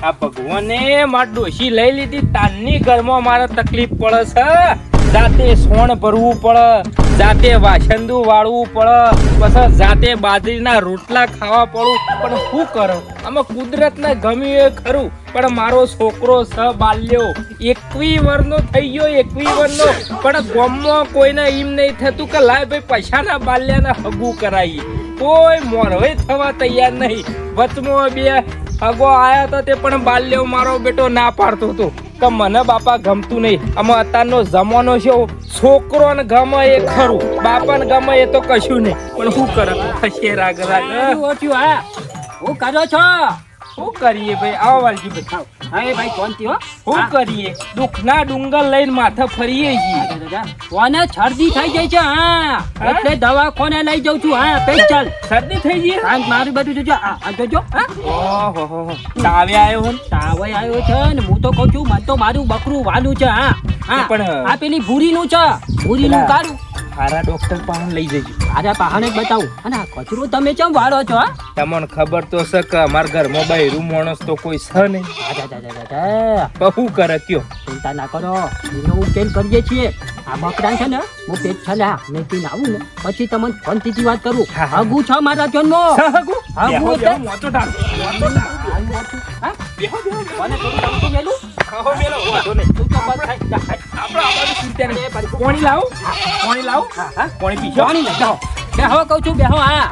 આ ભગવાને માર ડોશી લઈ લીધી તાનની ઘરમાં મારે તકલીફ પડે છે. જાતે સોણ ભરવું પડે, જાતે વાસંદુ વાળવું પડે, પછી જાતે બાજરીના રોટલા ખાવા પડું. પણ શું કરો, આમાં કુદરતને ગમ્યું એ ખરું, પણ મારો છોકરો સ બાલ્યો 21 વર્ષનો થઈ ગયો, 21 વર્ષનો. પણ ગામમાં કોઈને એમ નહીં થતું કે લાય ભાઈ પૈસાના બાલ્યાને હગું કરાવીએ. કોઈ મોરવે થવા તૈયાર નહીં. વચમાં 2 હગો આયા તો તે પણ બાલ્યો મારો બેટો ના પાડતો હતો કે મને બાપા ગમતું નહીં. આમાં અત્યારનો જમાનો છે, છોકરોને ગમે એ ખરું, બાપાને ગમે એ તો કશું નહીં. પણ શું કરે ખસે રાગ રાગ. હું કરો છો? શું કરીએ ભાઈ? આવો વાલજી ભાઈ. હા ભાઈ કોણથી હો? શું કરીએ? દુઃખના ડુંગર લઈને માથે ફરીએ છીએ. કોને શરદી થઈ જાય છે? હા એટલે દવાખાને લઈ જાઉં છું. હા પેચલ શરદી થઈ ગઈ? મારું બધું જોજો. આ જોજો. ઓહો તાવે આવ્યો હે? તાવે આવ્યો છે ને હું તો કહું છું મને તો મારું બકરું વાલું છે. હા હા પણ આ પેલી ભૂરીનું છે, ભૂરીનું કાઢું. સારા ડોક્ટર પાસે લઈ જજો. આરા પહાને જ બતાવું. અને આ કચરો તમે કેમ વાળો છો? તમને ખબર તો છે કે અમારા ઘરમાં બૈરું માણસ તો કોઈ છે નહીં. શું કરે કયો? ચિંતા ના કરો, એનો ઉકેલ કરીએ છીએ. આ બકરા છે ને હું પેટ છલ્યા મેં પીને આવું ને પછી તમને શાંતિથી વાત કરું. હગું છે મારા જન્મો. હગું એટલે મોટો ડાલ. હા બેહો બેહો મને થોડું કામ મેલું. ખાઓ મેલો વાતો નહીં. તું તો બસ ખાઈ જા. આપણે ચિંતા નહીં. પાણી લાવો, પાણી લાવો. હા પાણી પીશો. પાણી લઈ જાઓ. બેહો કહું છું બેહો. હા